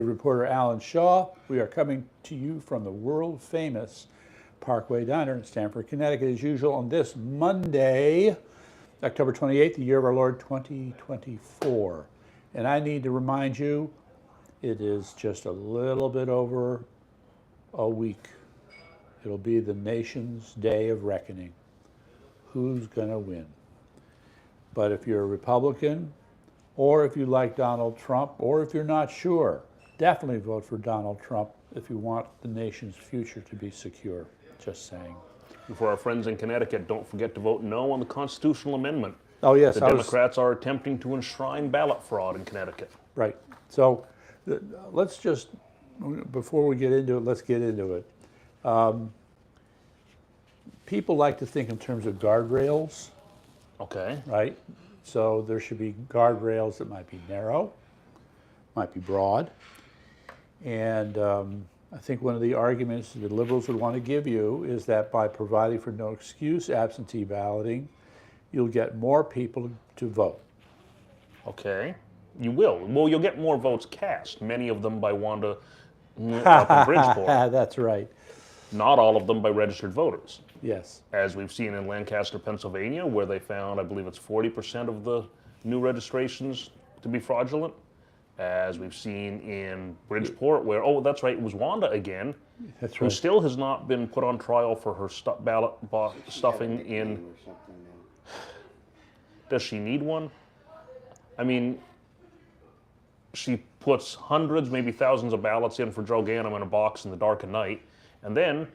Reporter Alan Shaw. We are coming to you from the world-famous Parkway Diner in Stamford, Connecticut, as usual, on this Monday, October 28th, the year of our Lord 2024. And I need to remind you, it is just a little bit over a week. It'll be the nation's day of reckoning. Who's going to win? But if you're a Republican, or if you like Donald Trump, or if you're not sure, definitely vote for Donald Trump if you want the nation's future to be secure. Just saying. And for our friends in Connecticut, don't forget to vote no on the constitutional amendment. Oh, yes. The Democrats are attempting to enshrine ballot fraud in Connecticut. Right. So let's just, before we get into it, let's get into it. People like to think in terms of guardrails. Okay. Right? So there should be guardrails that might be narrow, might be broad. And I think one of the arguments that liberals would want to give you is that by providing for no excuse absentee balloting, you'll get more people to vote. Okay. You will. Well, you'll get more votes cast, many of them by Wanda up in Bridgeport. That's right. Not all of them by registered voters. Yes. As we've seen in Lancaster, Pennsylvania, where they found, I believe it's 40% of the new registrations to be fraudulent. As we've seen in Bridgeport, where, oh, that's right, it was Wanda again, that's who right. still has not been put on trial for her ballot stuffing in. Does she need one? I mean, she puts hundreds, maybe thousands of ballots in for Joe Ganim in a box in the dark of night, and then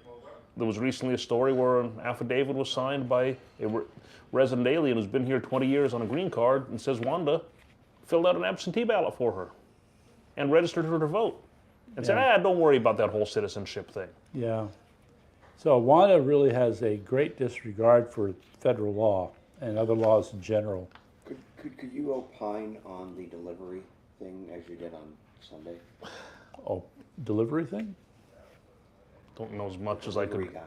there was recently a story where an affidavit was signed by a resident alien who's been here 20 years on a green card and says Wanda filled out an absentee ballot for her and registered her to vote and said, don't worry about that whole citizenship thing. Yeah. So Wanda really has a great disregard for federal law and other laws in general. Could you opine on the delivery thing as you did on Sunday? Oh, delivery thing? Don't know as much as I could. Guys,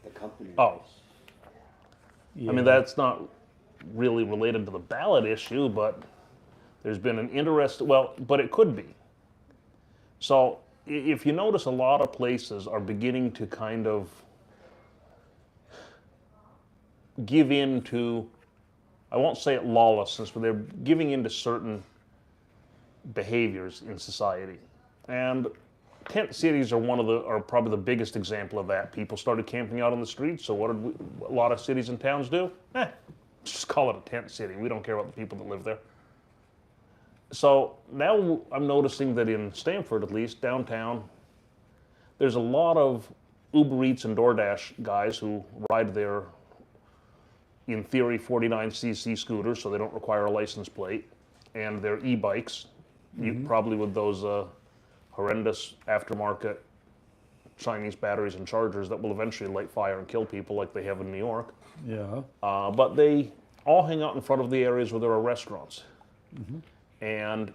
the company. Oh. Yeah. I mean, that's not really related to the ballot issue, but there's been an interest, well, but it could be. So if you notice, a lot of places are beginning to kind of give in to, I won't say it lawlessness, but they're giving in to certain behaviors in society. And tent cities are probably the biggest example of that. People started camping out on the streets, so what did a lot of cities and towns do? Just call it a tent city. We don't care about the people that live there. So now I'm noticing that in Stamford, at least, downtown, there's a lot of Uber Eats and DoorDash guys who ride their, in theory, 49cc scooters, so they don't require a license plate, and their e-bikes, probably with those horrendous aftermarket Chinese batteries and chargers that will eventually light fire and kill people like they have in New York. Yeah. But they all hang out in front of the areas where there are restaurants. And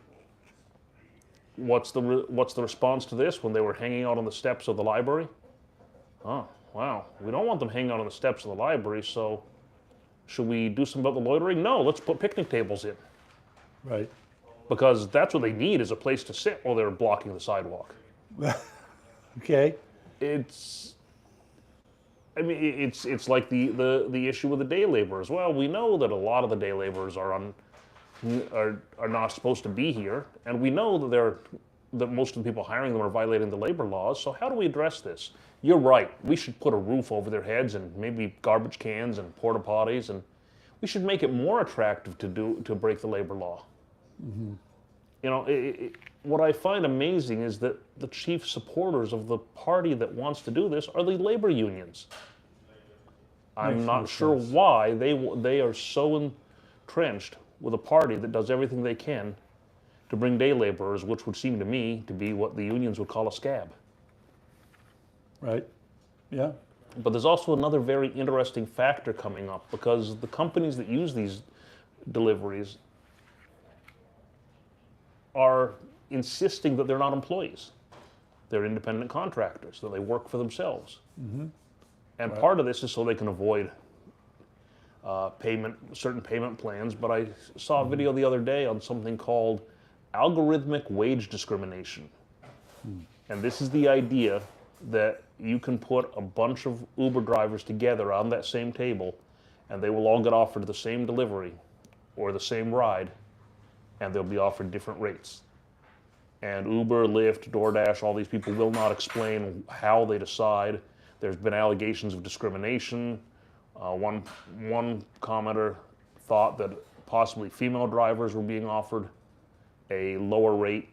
what's the response to this when they were hanging out on the steps of the library? Oh, wow, we don't want them hanging out on the steps of the library, so should we do something about the loitering? No, let's put picnic tables in. Right. Because that's what they need, is a place to sit while they're blocking the sidewalk. Okay. It's like the issue with the day laborers. Well, we know that a lot of the day laborers are not supposed to be here, and we know that most of the people hiring them are violating the labor laws. So how do we address this? You're right. We should put a roof over their heads and maybe garbage cans and porta potties, and we should make it more attractive to break the labor law. You know, what I find amazing is that the chief supporters of the party that wants to do this are the labor unions. I'm not sure why they are so entrenched with a party that does everything they can to bring day laborers, which would seem to me to be what the unions would call a scab. Right. Yeah. But there's also another very interesting factor coming up, because the companies that use these deliveries are insisting that they're not employees. They're independent contractors, that they work for themselves. And part of this is so they can avoid certain payment plans. But I saw a video the other day on something called algorithmic wage discrimination. And this is the idea that you can put a bunch of Uber drivers together on that same table, and they will all get offered the same delivery or the same ride, and they'll be offered different rates. And Uber, Lyft, DoorDash, all these people will not explain how they decide. There's been allegations of discrimination. One commenter thought that possibly female drivers were being offered a lower rate.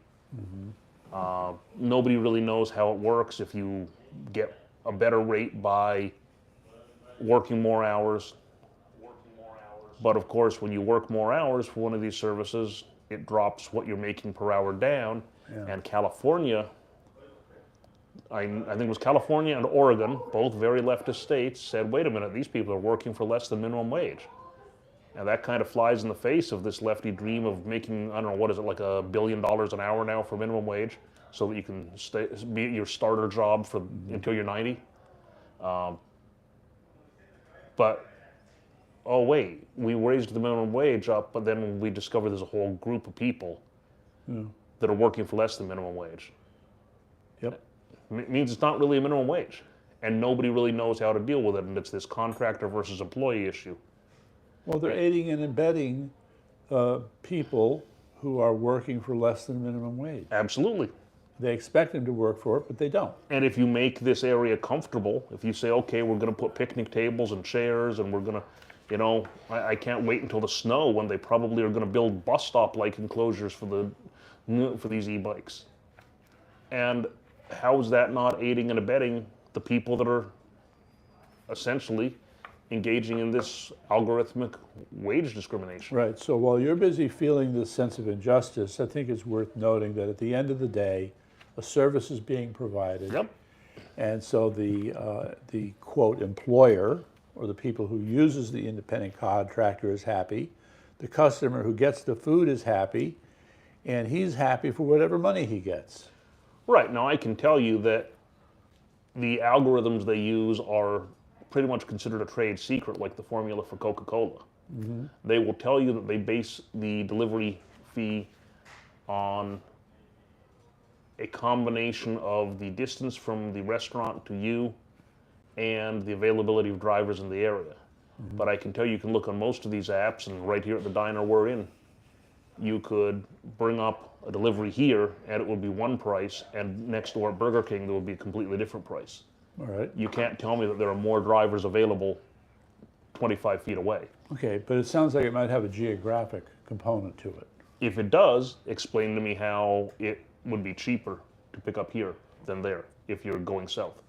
Nobody really knows how it works. If you get a better rate by working more hours. But of course, when you work more hours for one of these services, it drops what you're making per hour down. Yeah. And California, I think it was California and Oregon, both very leftist states, said, wait a minute, these people are working for less than minimum wage. And that kind of flies in the face of this lefty dream of making, I don't know, what is it, like $1 billion an hour now for minimum wage, so that you can be at your starter job for until you're 90. But, oh wait, we raised the minimum wage up, but then we discover there's a whole group of people that are working for less than minimum wage. Yep. It means it's not really a minimum wage, and nobody really knows how to deal with it, and it's this contractor versus employee issue. Well, they're aiding and abetting people who are working for less than minimum wage. Absolutely. They expect them to work for it, but they don't. And if you make this area comfortable, if you say, okay, we're going to put picnic tables and chairs, and we're going to, you know, I can't wait until the snow when they probably are going to build bus stop-like enclosures for these e-bikes. And how is that not aiding and abetting the people that are essentially engaging in this algorithmic wage discrimination? Right. So while you're busy feeling this sense of injustice, I think it's worth noting that at the end of the day, a service is being provided. Yep. And so the quote employer, or the people who uses the independent contractor, is happy. The customer who gets the food is happy, and he's happy for whatever money he gets. Right. Now I can tell you that the algorithms they use are pretty much considered a trade secret, like the formula for Coca-Cola. They will tell you that they base the delivery fee on a combination of the distance from the restaurant to you and the availability of drivers in the area. But I can tell you can look on most of these apps, and right here at the diner we're in, you could bring up a delivery here and it would be one price, and next door at Burger King there would be a completely different price. All right. You can't tell me that there are more drivers available 25 feet away. Okay, but it sounds like it might have a geographic component to it. If it does, explain to me how it would be cheaper to pick up here than there if you're going south.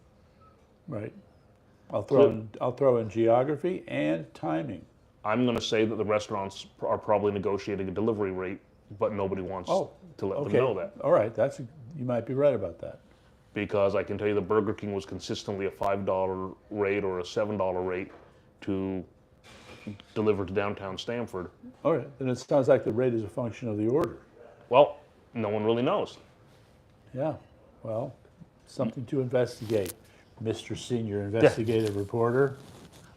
Right. I'll throw in geography and timing. I'm going to say that the restaurants are probably negotiating a delivery rate, but nobody wants to let them know that. All right, you might be right about that. Because I can tell you the Burger King was consistently a $5 rate or a $7 rate to deliver to downtown Stamford. All right, then it sounds like the rate is a function of the order. Well, no one really knows. Yeah, well, something to investigate, Mr. Senior Investigative Reporter.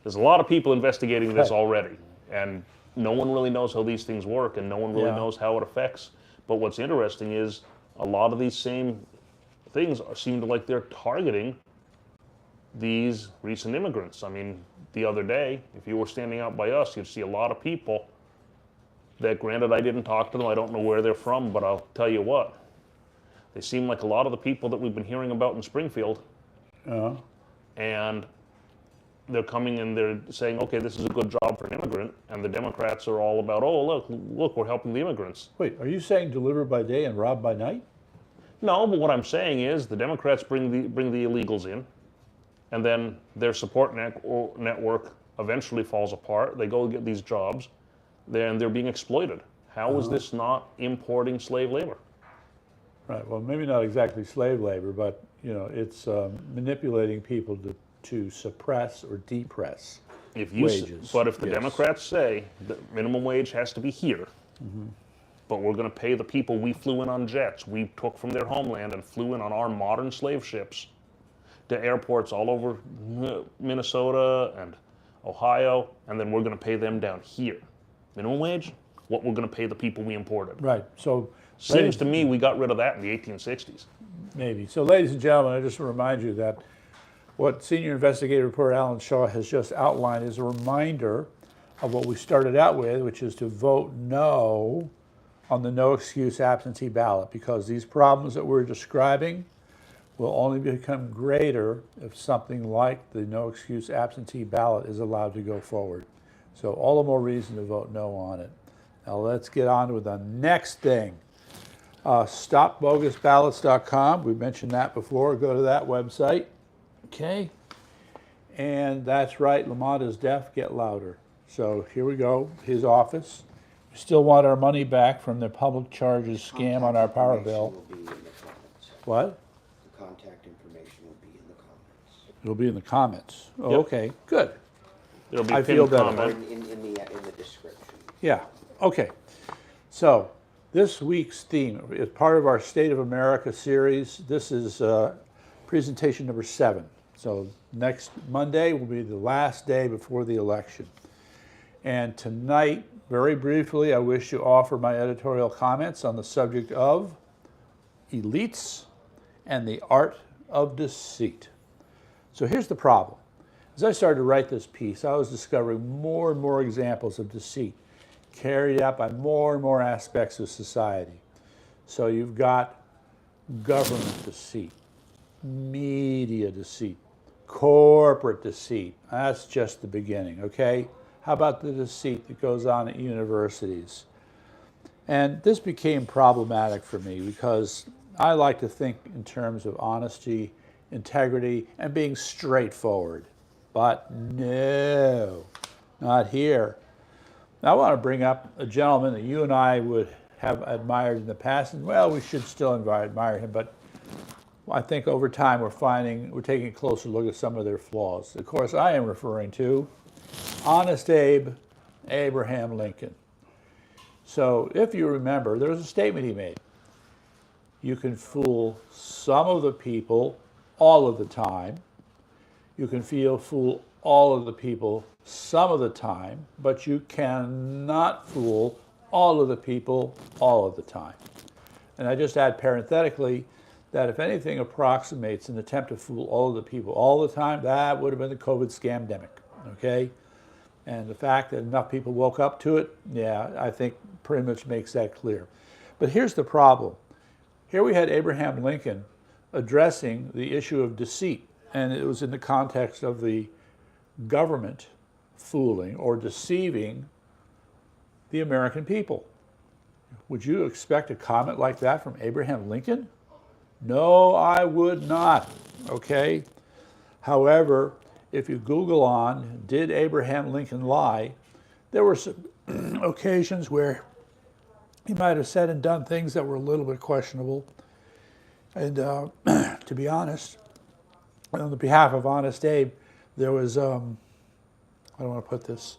There's a lot of people investigating this already, and no one really knows how these things work, and no one really knows how it affects. But what's interesting is a lot of these same things seem to like they're targeting these recent immigrants. I mean, the other day, if you were standing out by us, you'd see a lot of people that, granted, I didn't talk to them, I don't know where they're from, but I'll tell you what, they seem like a lot of the people that we've been hearing about in Springfield. And they're coming and they're saying, okay, this is a good job for an immigrant, and the Democrats are all about, oh, look, we're helping the immigrants. Wait, are you saying deliver by day and rob by night? No, but what I'm saying is the Democrats bring the illegals in, and then their support network eventually falls apart. They go get these jobs, and they're being exploited. How is this not importing slave labor? Right. Well, maybe not exactly slave labor, but it's manipulating people to suppress or depress wages. But if the Democrats say that minimum wage has to be here, but we're going to pay the people we flew in on jets, we took from their homeland and flew in on our modern slave ships to airports all over Minnesota and Ohio, and then we're going to pay them down here. Minimum wage? What we're going to pay the people we imported. Right. So Seems to me we got rid of that in the 1860s. Maybe. So, ladies and gentlemen, I just want to remind you that what Senior Investigative Reporter Alan Shaw has just outlined is a reminder of what we started out with, which is to vote no on the no excuse absentee ballot, because these problems that we're describing will only become greater if something like the no excuse absentee ballot is allowed to go forward. So all the more reason to vote no on it. Now let's get on with the next thing. StopBogusBallots.com. We mentioned that before. Go to that website. Okay. And that's right, Lamont is deaf, get louder. So here we go, his office. We still want our money back from the public charges scam on our power bill. Will be in the comments. What? The contact information will be in the comments. It'll be in the comments. Oh, Yep. okay, good. There'll be I a pinned feel better. Or comment. in the description. Yeah, okay. So this week's theme is part of our State of America series. This is presentation number 7. So next Monday will be the last day before the election. And tonight, very briefly, I wish to offer my editorial comments on the subject of elites and the art of deceit. So here's the problem. As I started to write this piece, I was discovering more and more examples of deceit carried out by more and more aspects of society. So you've got government deceit, media deceit, corporate deceit. That's just the beginning, okay? How about the deceit that goes on at universities? And this became problematic for me because I like to think in terms of honesty, integrity, and being straightforward. But no, not here. Now, I want to bring up a gentleman that you and I would have admired in the past, and well, we should still admire him, but I think over time we're taking a closer look at some of their flaws. Of course, I am referring to Honest Abe, Abraham Lincoln. So if you remember, there was a statement he made. You can fool some of the people all of the time. You can fool all of the people some of the time, but you cannot fool all of the people all of the time. And I just add parenthetically that if anything approximates an attempt to fool all of the people all the time, that would have been the COVID scamdemic, okay? And the fact that enough people woke up to it, yeah, I think pretty much makes that clear. But here's the problem. Here we had Abraham Lincoln addressing the issue of deceit, and it was in the context of the government fooling or deceiving the American people. Would you expect a comment like that from Abraham Lincoln? No, I would not, okay? However, if you Google on, did Abraham Lincoln lie, there were some occasions where he might have said and done things that were a little bit questionable. And to be honest, on the behalf of Honest Abe, there was, I don't want to put this,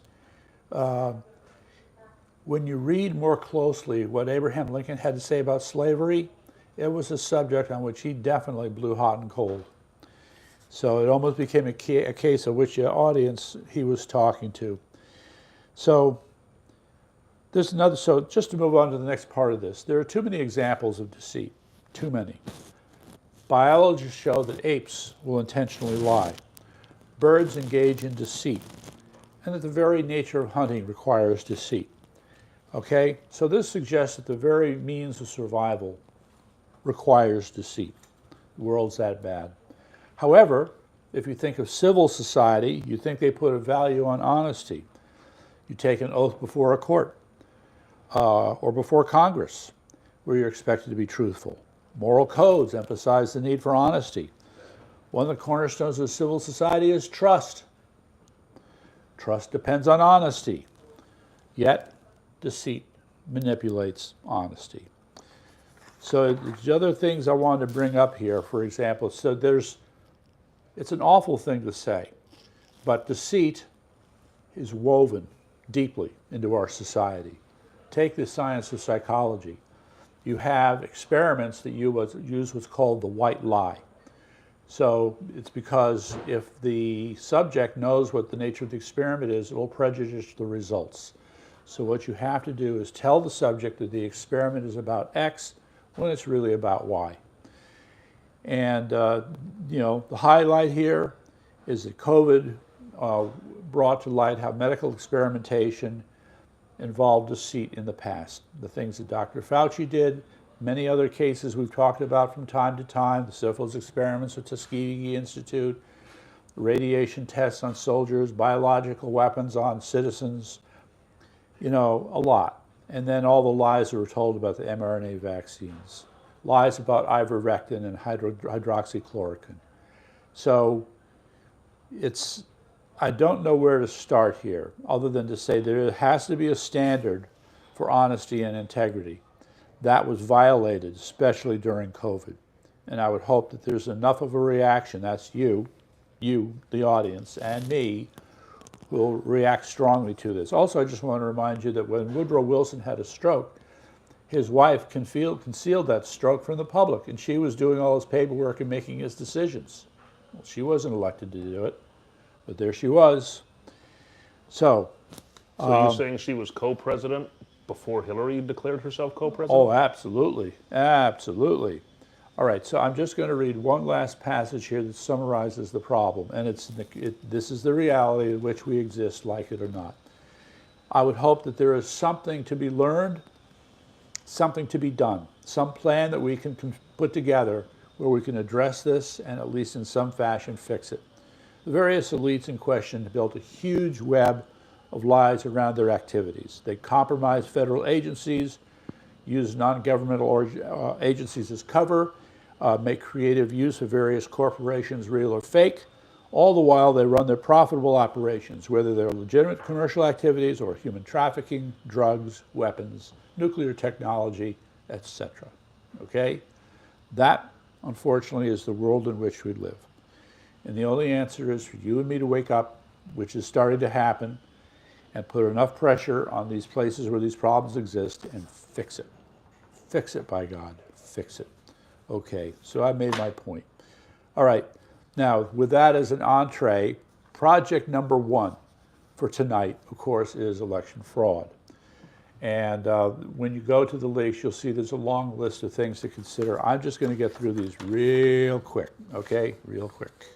when you read more closely what Abraham Lincoln had to say about slavery, it was a subject on which he definitely blew hot and cold. So it almost became a case of which audience he was talking to. So there's another, so just to move on to the next part of this, there are too many examples of deceit, too many. Biologists show that apes will intentionally lie. Birds engage in deceit, and that the very nature of hunting requires deceit. Okay, so this suggests that the very means of survival requires deceit. The world's that bad. However, if you think of civil society, you think they put a value on honesty. You take an oath before a court or before Congress, where you're expected to be truthful. Moral codes emphasize the need for honesty. One of the cornerstones of civil society is trust. Trust depends on honesty, yet deceit manipulates honesty. So the other things I wanted to bring up here, for example, so it's an awful thing to say, but deceit is woven deeply into our society. Take the science of psychology. You have experiments that use what's called the white lie. So it's because if the subject knows what the nature of the experiment is, it will prejudice the results. So what you have to do is tell the subject that the experiment is about X when it's really about Y. And, you know, the highlight here is that COVID brought to light how medical experimentation involved deceit in the past. The things that Dr. Fauci did, many other cases we've talked about from time to time, the syphilis experiments at Tuskegee Institute, radiation tests on soldiers, biological weapons on citizens, you know, a lot. And then all the lies that were told about the mRNA vaccines, lies about ivermectin and hydroxychloroquine. So it's, I don't know where to start here, other than to say there has to be a standard for honesty and integrity. That was violated, especially during COVID. And I would hope that there's enough of a reaction, that's you, the audience, and me, who will react strongly to this. Also, I just want to remind you that when Woodrow Wilson had a stroke, his wife concealed that stroke from the public, and she was doing all his paperwork and making his decisions. Well, she wasn't elected to do it, but there she was. So you're saying she was co-president before Hillary declared herself co-president? Oh, absolutely, absolutely. All right, so I'm just going to read one last passage here that summarizes the problem, and this is the reality in which we exist, like it or not. I would hope that there is something to be learned, something to be done, some plan that we can put together where we can address this and at least in some fashion fix it. The various elites in question built a huge web of lies around their activities. They compromised federal agencies, used non-governmental agencies as cover, make creative use of various corporations, real or fake. All the while they run their profitable operations, whether they're legitimate commercial activities or human trafficking, drugs, weapons, nuclear technology, etc. Okay? That, unfortunately, is the world in which we live. And the only answer is for you and me to wake up, which is starting to happen, and put enough pressure on these places where these problems exist and fix it. Fix it, by God. Fix it. Okay, so I made my point. All right, now with that as an entree, project number one for tonight, of course, is election fraud. And when you go to the links, you'll see there's a long list of things to consider. I'm just going to get through these real quick, okay? Real quick.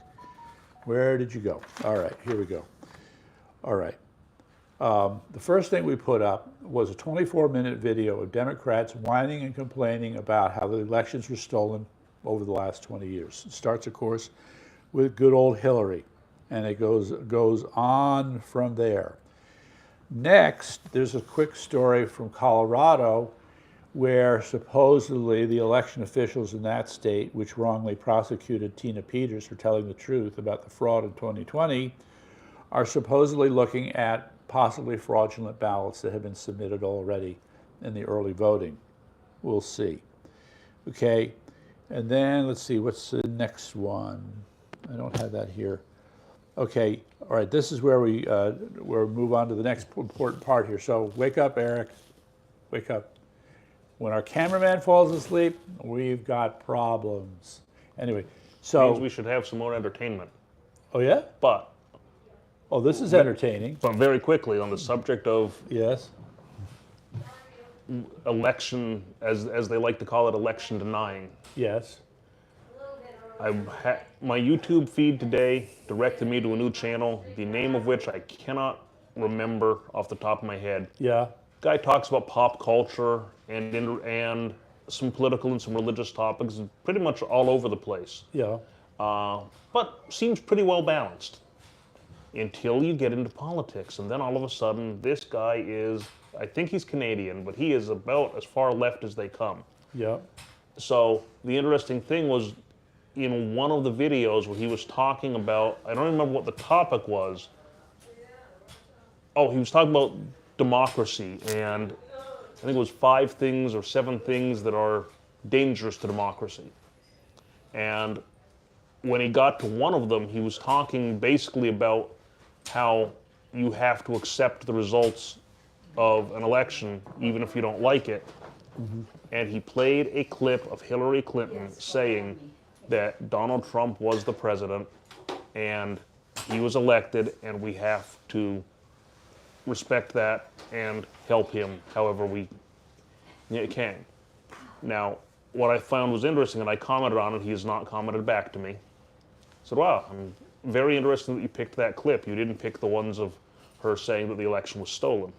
Where did you go? All right, here we go. All right. The first thing we put up was a 24-minute video of Democrats whining and complaining about how the elections were stolen over the last 20 years. It starts, of course, with good old Hillary, and it goes on from there. Next, there's a quick story from Colorado where supposedly the election officials in that state, which wrongly prosecuted Tina Peters for telling the truth about the fraud in 2020, are supposedly looking at possibly fraudulent ballots that have been submitted already in the early voting. We'll see. Okay, and then let's see, what's the next one? I don't have that here. Okay, all right, this is where we move on to the next important part here. So wake up, Eric, wake up. When our cameraman falls asleep, we've got problems. Anyway, so. Means we should have some more entertainment. Oh yeah? But. Oh, this is entertaining. But very quickly, on the subject of yes, election, as they like to call it, election denying. Yes. My YouTube feed today directed me to a new channel, the name of which I cannot remember off the top of my head. Yeah. Guy talks about pop culture and some political and some religious topics, pretty much all over the place. Yeah. But seems pretty well balanced. Until you get into politics, and then all of a sudden, this guy is, I think he's Canadian, but he is about as far left as they come. Yeah. So the interesting thing was, in one of the videos where he was talking about, I don't remember what the topic was. Oh, he was talking about democracy, and I think it was 5 things or 7 things that are dangerous to democracy. And when he got to one of them, he was talking basically about how you have to accept the results of an election, even if you don't like it. Mm-hmm. And he played a clip of Hillary Clinton saying that Donald Trump was the president and he was elected, and we have to respect that and help him however we can. Now, what I found was interesting, and I commented on it, he has not commented back to me. I said, wow, I'm very interested that you picked that clip. You didn't pick the ones of her saying that the election was stolen.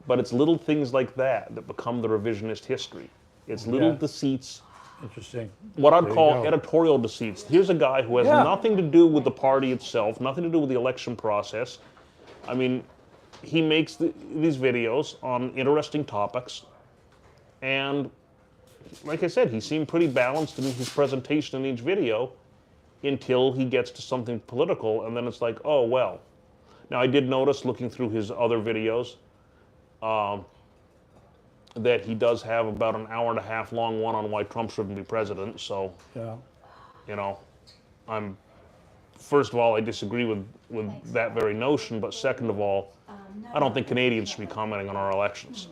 But it's little things like that that become the revisionist history. It's little deceits. Interesting. What I'd There you call go. editorial deceits. Here's a guy who has nothing to do with the party itself, nothing to do with the election process. I mean, he makes these videos on interesting topics, and like I said, he seemed pretty balanced in his presentation in each video until he gets to something political, and then it's like, oh, well. Now, I did notice, looking through his other videos, that he does have about an hour and a half long one on why Trump shouldn't be president. So, Yeah. you know, first of all, I disagree with that very notion, but second of all, I don't think Canadians should be commenting on our elections.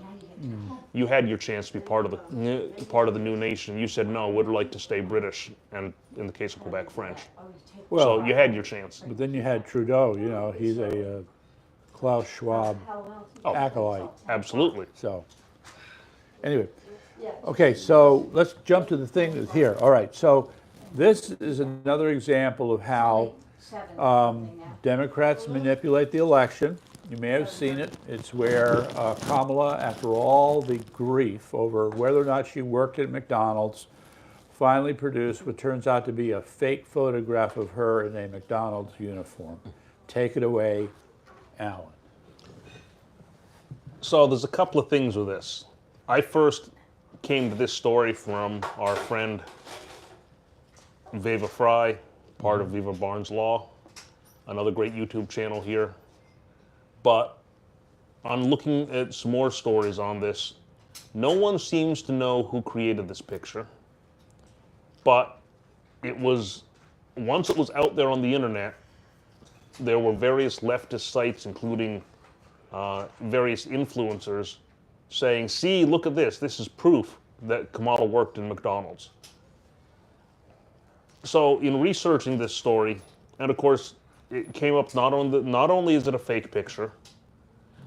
You had your chance to be part of the new nation. You said no, would like to stay British, and in the case of Quebec, French. Well, So you had your chance. but then you had Trudeau. You know, he's a Klaus Schwab acolyte. Absolutely. So, anyway, okay. So let's jump to the thing that's here. All right. So this is another example of how Democrats manipulate the election. You may have seen it. It's where Kamala, after all the grief over whether or not she worked at McDonald's, finally produced what turns out to be a fake photograph of her in a McDonald's uniform. Take it away, Alan. So there's a couple of things with this. I first came to this story from our friend Viva Fry, part of Viva Barnes Law, another great YouTube channel here. But on looking at some more stories on this, no one seems to know who created this picture. But once it was out there on the internet, there were various leftist sites, including various influencers, saying, see, look at this. This is proof that Kamala worked in McDonald's. So in researching this story, and of course, it came up not only is it a fake picture,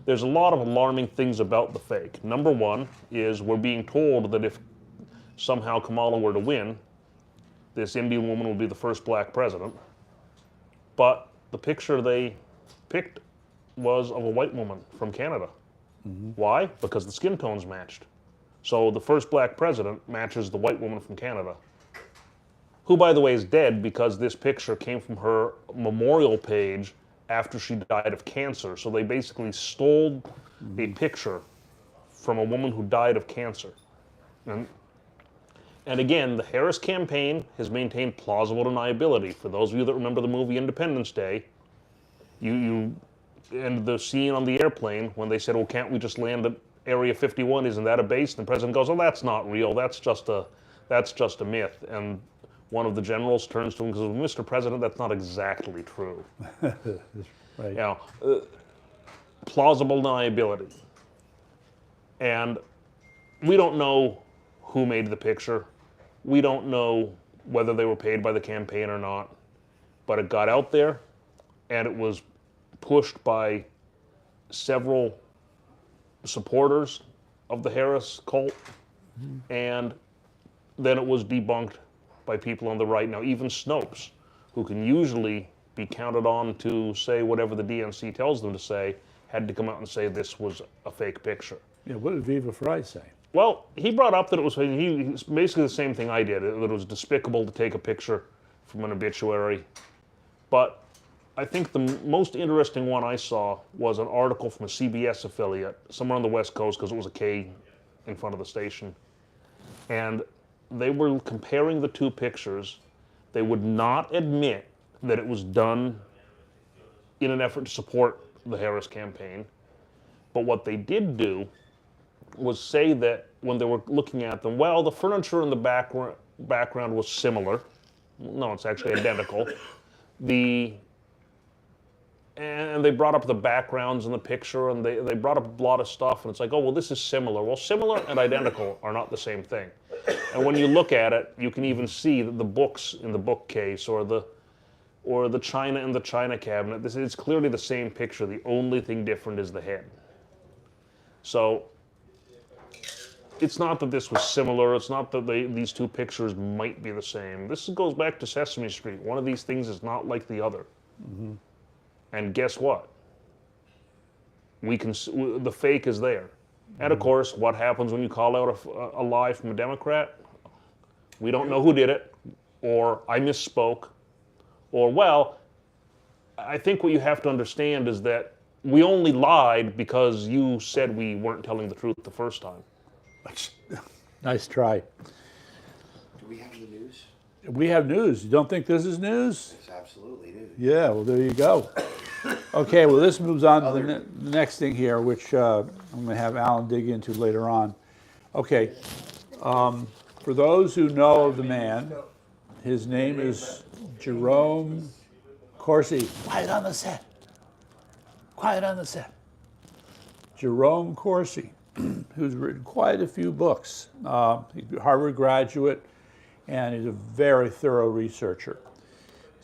there's a lot of alarming things about the fake. Number one is we're being told that if somehow Kamala were to win, this Indian woman will be the first black president. But the picture they picked was of a white woman from Canada. Why? Because the skin tones matched. So the first black president matches the white woman from Canada, who, by the way, is dead because this picture came from her memorial page after she died of cancer. So they basically stole a picture from a woman who died of cancer. And again, the Harris campaign has maintained plausible deniability. For those of you that remember the movie Independence Day, and the scene on the airplane when they said, well, can't we just land at Area 51? Isn't that a base? And the president goes, oh, that's not real. That's just a myth. And one of the generals turns to him and goes, well, Mr. President, that's not exactly true. Right. You know, plausible deniability. And we don't know who made the picture. We don't know whether they were paid by the campaign or not. But it got out there, and it was pushed by several supporters of the Harris cult, and then it was debunked by people on the right. Now, even Snopes, who can usually be counted on to say whatever the DNC tells them to say, had to come out and say this was a fake picture. Yeah, what did Viva Fry say? Well, he brought up that it was basically the same thing I did, that it was despicable to take a picture from an obituary. But I think the most interesting one I saw was an article from a CBS affiliate, somewhere on the West Coast, because it was a K in front of the station. And they were comparing the two pictures. They would not admit that it was done in an effort to support the Harris campaign. But what they did do was say that when they were looking at them, well, the furniture in the background was similar. No, it's actually identical. And they brought up the backgrounds in the picture, and they brought up a lot of stuff, and it's like, oh, well, this is similar. Well, similar and identical are not the same thing. And when you look at it, you can even see that the books in the bookcase or the or the China in the China cabinet. It's clearly the same picture. The only thing different is the head. So it's not that this was similar. It's not that these two pictures might be the same. This goes back to Sesame Street. One of these things is not like the other. Mm-hmm. And guess what? The fake is there. And of course, what happens when you call out a lie from a Democrat? We don't know who did it, or I misspoke, or well, I think what you have to understand is that we only lied because you said we weren't telling the truth the first time. Nice try. Do we have the news? We have news. You don't think this is news? It's absolutely news. Yeah, well, there you go. Okay, well, this moves on to the next thing here, which I'm going to have Alan dig into later on. Okay, for those who know of the man, his name is Jerome Corsi. Quiet on the set. Quiet on the set. Jerome Corsi, who's written quite a few books. He's a Harvard graduate, and he's a very thorough researcher.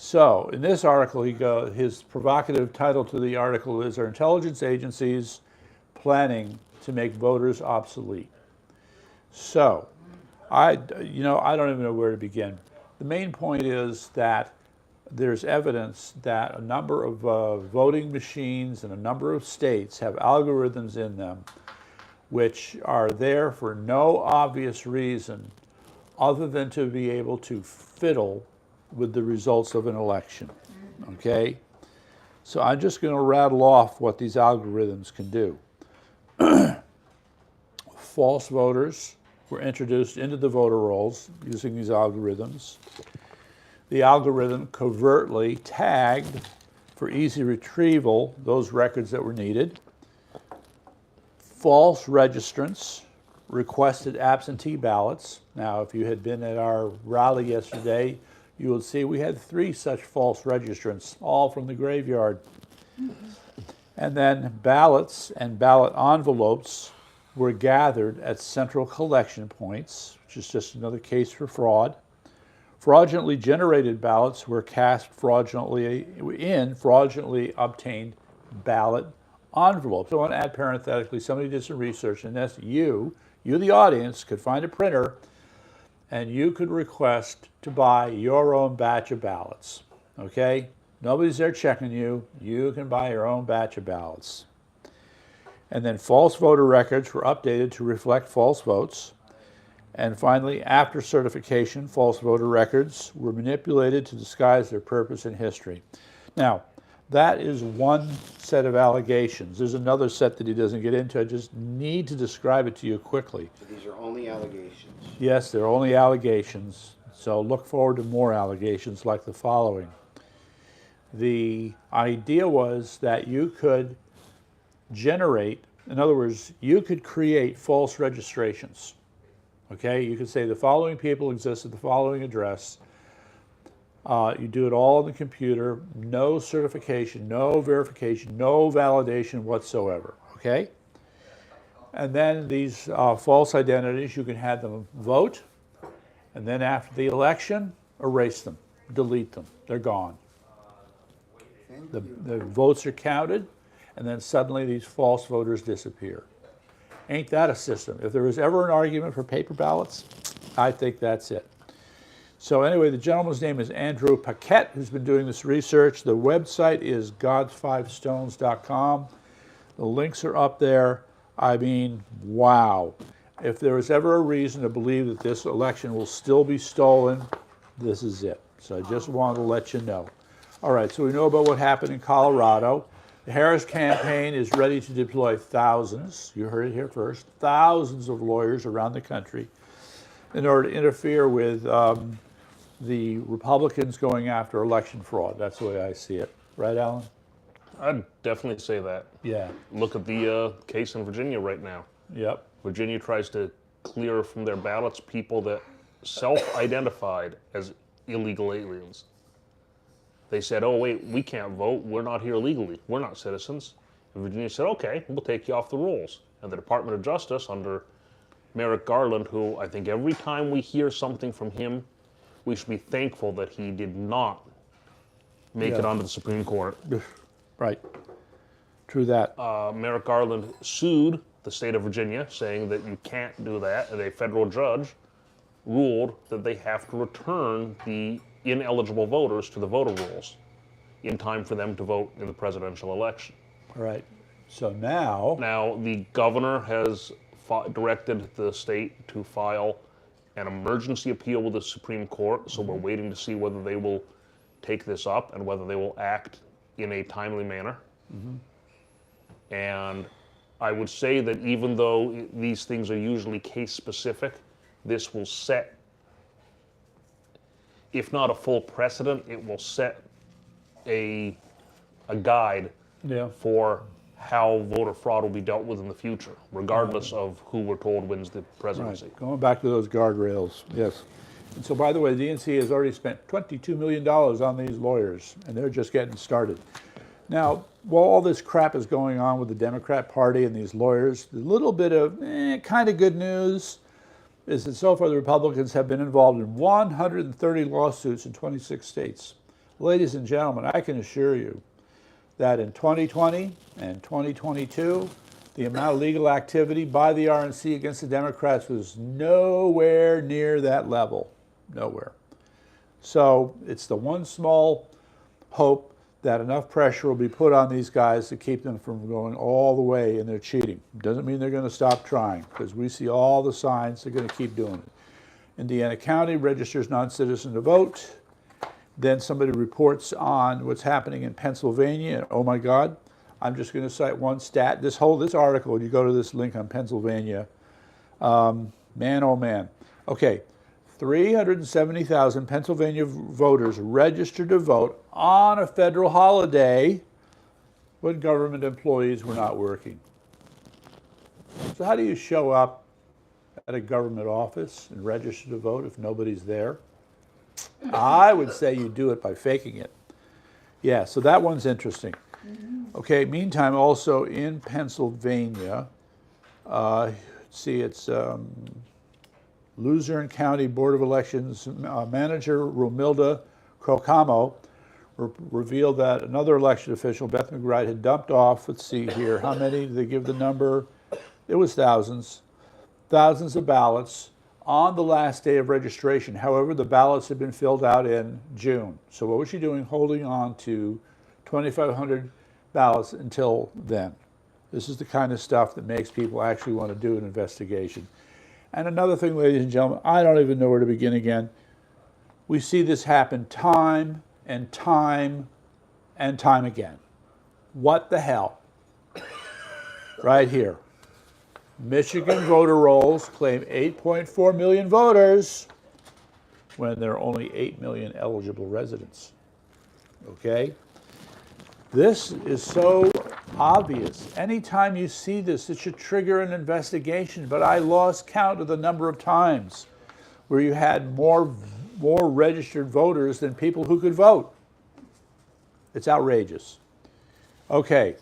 So, in this article, his provocative title to the article is, "Are intelligence agencies planning to make voters obsolete?" So, I don't even know where to begin. The main point is that there's evidence that a number of voting machines in a number of states have algorithms in them which are there for no obvious reason other than to be able to fiddle with the results of an election, okay? So I'm just going to rattle off what these algorithms can do. False voters were introduced into the voter rolls using these algorithms. The algorithm covertly tagged for easy retrieval those records that were needed. False registrants requested absentee ballots. Now, if you had been at our rally yesterday, you will see we had 3 such false registrants, all from the graveyard. And then ballots and ballot envelopes were gathered at central collection points, which is just another case for fraud. Fraudulently generated ballots were cast fraudulently in fraudulently obtained ballot envelopes. So I want to add parenthetically, somebody did some research, and that's you the audience, could find a printer, and you could request to buy your own batch of ballots, okay? Nobody's there checking you. You can buy your own batch of ballots. And then false voter records were updated to reflect false votes. And finally, after certification, false voter records were manipulated to disguise their purpose in history. Now, that is one set of allegations. There's another set that he doesn't get into. I just need to describe it to you quickly. So these are only allegations. Yes, they're only allegations. So look forward to more allegations like the following. The idea was that you could generate, in other words, you could create false registrations. Okay, you could say the following people exist at the following address. You do it all on the computer, no certification, no verification, no validation whatsoever, okay? And then these false identities, you can have them vote, and then after the election, erase them, delete them, they're gone. The votes are counted, and then suddenly these false voters disappear. Ain't that a system? If there was ever an argument for paper ballots, I think that's it. So anyway, the gentleman's name is Andrew Paquette, who's been doing this research. The website is gods5stones.com. The links are up there. I mean, wow. If there was ever a reason to believe that this election will still be stolen, this is it. So I just wanted to let you know. All right, so we know about what happened in Colorado. The Harris campaign is ready to deploy thousands, you heard it here first, thousands of lawyers around the country in order to interfere with the Republicans going after election fraud. That's the way I see it. Right, Alan? I'd definitely say that. Yeah. Look at the case in Virginia right now. Yep. Virginia tries to clear from their ballots people that self-identified as illegal aliens. They said, oh, wait, we can't vote. We're not here legally. We're not citizens. And Virginia said, okay, we'll take you off the rolls. And the Department of Justice, under Merrick Garland, who I think every time we hear something from him, we should be thankful that he did not make it Yeah. onto the Supreme Court. Right. True that. Merrick Garland sued the state of Virginia, saying that you can't do that, and a federal judge ruled that they have to return the ineligible voters to the voter rolls in time for them to vote in the presidential election. All right. So now, Now, the governor has directed the state to file an emergency appeal with the Supreme Court, so we're waiting to see whether they will take this up and whether they will act in a timely manner. And I would say that even though these things are usually case specific, this will set, if not a full precedent, it will set a guide yeah. for how voter fraud will be dealt with in the future, regardless of who we're told wins the presidency. Right. Going back to those guardrails, yes. And so, by the way, the DNC has already spent $22 million on these lawyers, and they're just getting started. Now, while all this crap is going on with the Democrat Party and these lawyers, the little bit of kind of good news is that so far the Republicans have been involved in 130 lawsuits in 26 states. Ladies and gentlemen, I can assure you that in 2020 and 2022, the amount of legal activity by the RNC against the Democrats was nowhere near that level. Nowhere. So it's the one small hope that enough pressure will be put on these guys to keep them from going all the way in their cheating. Doesn't mean they're going to stop trying, because we see all the signs they're going to keep doing it. Indiana County registers non-citizen to vote. Then somebody reports on what's happening in Pennsylvania, and oh my God, I'm just going to cite one stat. This article, you go to this link on Pennsylvania, man, oh man. Okay, 370,000 Pennsylvania voters registered to vote on a federal holiday when government employees were not working. So how do you show up at a government office and register to vote if nobody's there? I would say you do it by faking it. Yeah, so that one's interesting. Okay, meantime, also in Pennsylvania, it's Luzerne County Board of Elections manager Romilda Crocamo revealed that another election official, Beth McBride, had dumped off, let's see here, how many did they give the number? It was thousands of ballots on the last day of registration. However, the ballots had been filled out in June. So what was she doing holding on to 2,500 ballots until then? This is the kind of stuff that makes people actually want to do an investigation. And another thing, ladies and gentlemen, I don't even know where to begin again. We see this happen time and time and time again. What the hell? Right here. Michigan voter rolls claim 8.4 million voters when there are only 8 million eligible residents. Okay? This is so obvious. Anytime you see this, it should trigger an investigation, but I lost count of the number of times where you had more registered voters than people who could vote. It's outrageous. Okay.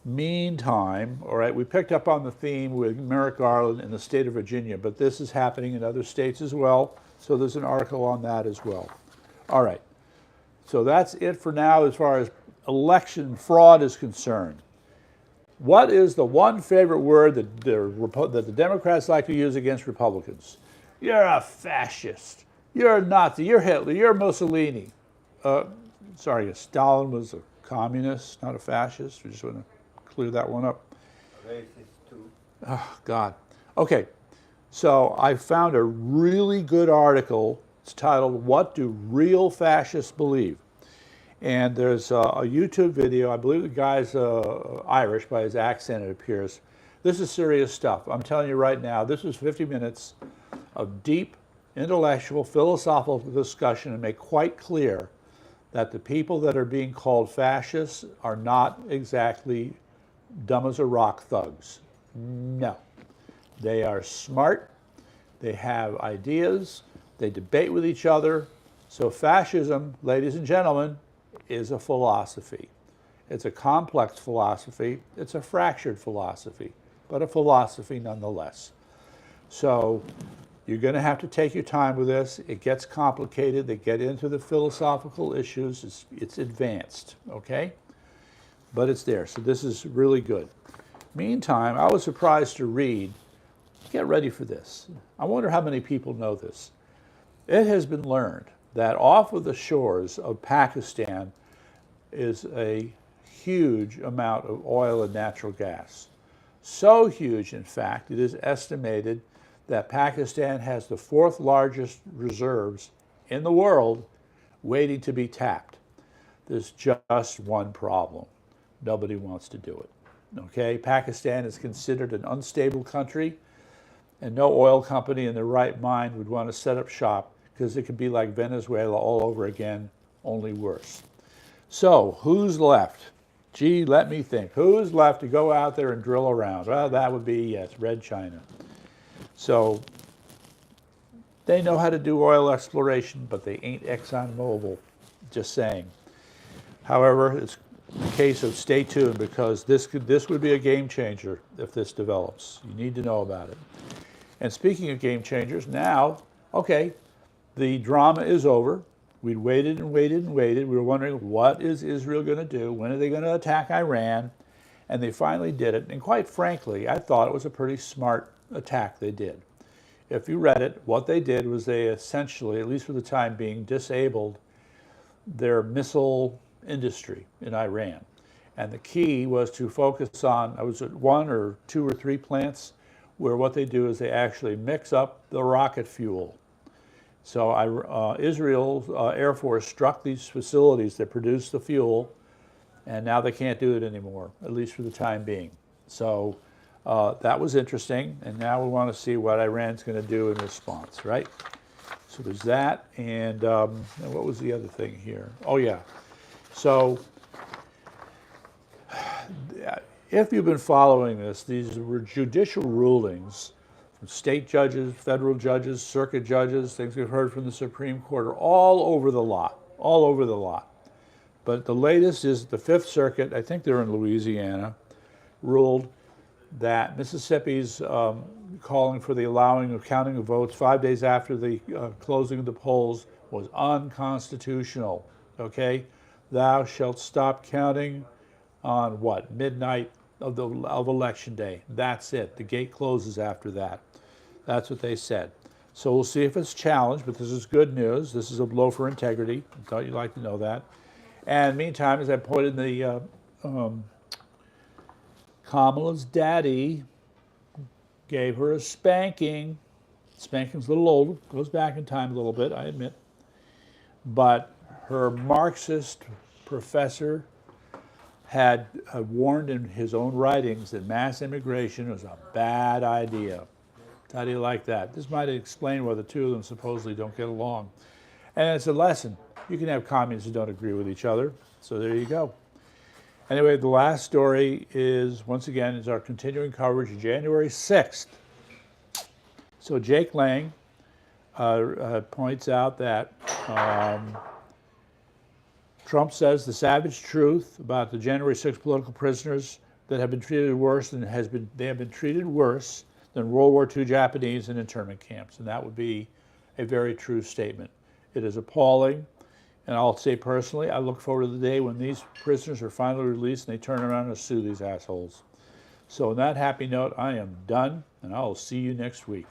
Meantime, all right, we picked up on the theme with Merrick Garland in the state of Virginia, but this is happening in other states as well, so there's an article on that as well. All right, so that's it for now as far as election fraud is concerned. What is the one favorite word that the Democrats like to use against Republicans? You're a fascist. You're a Nazi. You're Hitler. You're Mussolini. Sorry, Stalin was a communist, not a fascist. We just want to clear that one up. Racist too. Oh, God. Okay, so I found a really good article. It's titled, "What Do Real Fascists Believe?" And there's a YouTube video. I believe the guy's Irish by his accent, it appears. This is serious stuff. I'm telling you right now, this is 50 minutes of deep, intellectual, philosophical discussion and make quite clear that the people that are being called fascists are not exactly dumb as a rock thugs. No. They are smart. They have ideas. They debate with each other. So fascism, ladies and gentlemen, is a philosophy. It's a complex philosophy. It's a fractured philosophy, but a philosophy nonetheless. So You're going to have to take your time with this. It gets complicated. They get into the philosophical issues. It's advanced, okay? But it's there. So this is really good. Meantime, I was surprised to read, get ready for this. I wonder how many people know this. It has been learned that off of the shores of Pakistan is a huge amount of oil and natural gas. So huge, in fact, it is estimated that Pakistan has the 4th largest reserves in the world waiting to be tapped. There's just one problem. Nobody wants to do it. Okay? Pakistan is considered an unstable country, and no oil company in their right mind would want to set up shop because it could be like Venezuela all over again, only worse. So, who's left? Gee, let me think. Who's left to go out there and drill around? Well, that would be, yes, Red China. So they know how to do oil exploration, but they ain't ExxonMobil, just saying. However, it's a case of stay tuned because this would be a game changer if this develops. You need to know about it. And speaking of game changers, now, okay, the drama is over. We'd waited and waited and waited. We were wondering, what is Israel going to do? When are they going to attack Iran? And they finally did it. And quite frankly, I thought it was a pretty smart attack they did. If you read it, what they did was they essentially, at least for the time being, disabled their missile industry in Iran. And the key was to focus on, I was at 1 or 2 or 3 plants where what they do is they actually mix up the rocket fuel. So Israel's Air Force struck these facilities that produce the fuel, and now they can't do it anymore, at least for the time being. So that was interesting, and now we want to see what Iran's going to do in response, right? So there's that, and what was the other thing here? Oh, yeah. So if you've been following this, these were judicial rulings from state judges, federal judges, circuit judges, things we've heard from the Supreme Court are all over the lot, all over the lot. But the latest is the Fifth Circuit, I think they're in Louisiana, ruled that Mississippi's calling for the allowing of counting of votes 5 days after the closing of the polls was unconstitutional, okay? Thou shalt stop counting on what, midnight of election day. That's it. The gate closes after that. That's what they said. So we'll see if it's challenged, but this is good news. This is a blow for integrity. I thought you'd like to know that. And meantime, as I pointed in the Kamala's daddy gave her a spanking. Spanking's a little old, goes back in time a little bit, I admit. But her Marxist professor had warned in his own writings that mass immigration was a bad idea. How do you like that? This might explain why the two of them supposedly don't get along. And it's a lesson. You can have communists who don't agree with each other. So there you go. Anyway, the last story is, once again, is our continuing coverage of January 6th. So Jake Lang points out that Trump says the savage truth about the January 6th political prisoners that have been treated worse than they have been treated worse than World War II Japanese in internment camps. And that would be a very true statement. It is appalling. And I'll say personally, I look forward to the day when these prisoners are finally released and they turn around and sue these assholes. So on that happy note, I am done, and I'll see you next week.